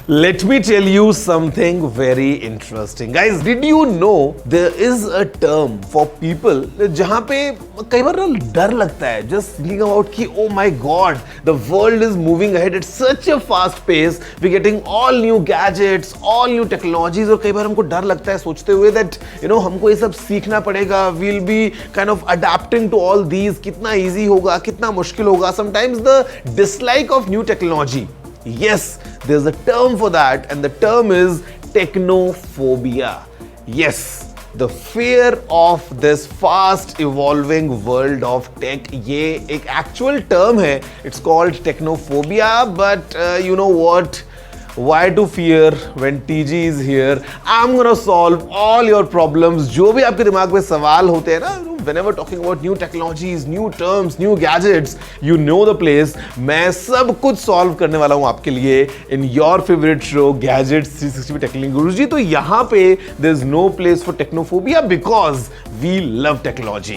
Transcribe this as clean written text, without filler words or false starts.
Let me tell you something very interesting. Guys, did you know there is a term for people जहाँ पे कई बार ना डर लगता है just thinking about कि oh my god, the world is moving ahead at such a fast pace. We're getting all new gadgets, all new technologies और कई बार हमको डर लगता है सोचते हुए that you know हमको ये सब सीखना पड़ेगा. We'll be kind of adapting to all these. कितना easy होगा, कितना मुश्किल होगा. Sometimes the dislike of new technology. Yes, there's a term for that, and the term is technophobia. Yes, the fear of this fast evolving world of tech. ये एक actual term है. It's called technophobia, but you know what? Why to fear when TG is here? I'm gonna solve all your problems. जो भी आपके दिमाग में सवाल होते हैं ना, whenever talking about new technologies, new terms, new gadgets, you know the place. मैं सब कुछ solve करने वाला हूँ आपके लिए in your favorite show Gadgets360 with Technical Guruji. तो यहाँ पे there's no place for technophobia because we love technology.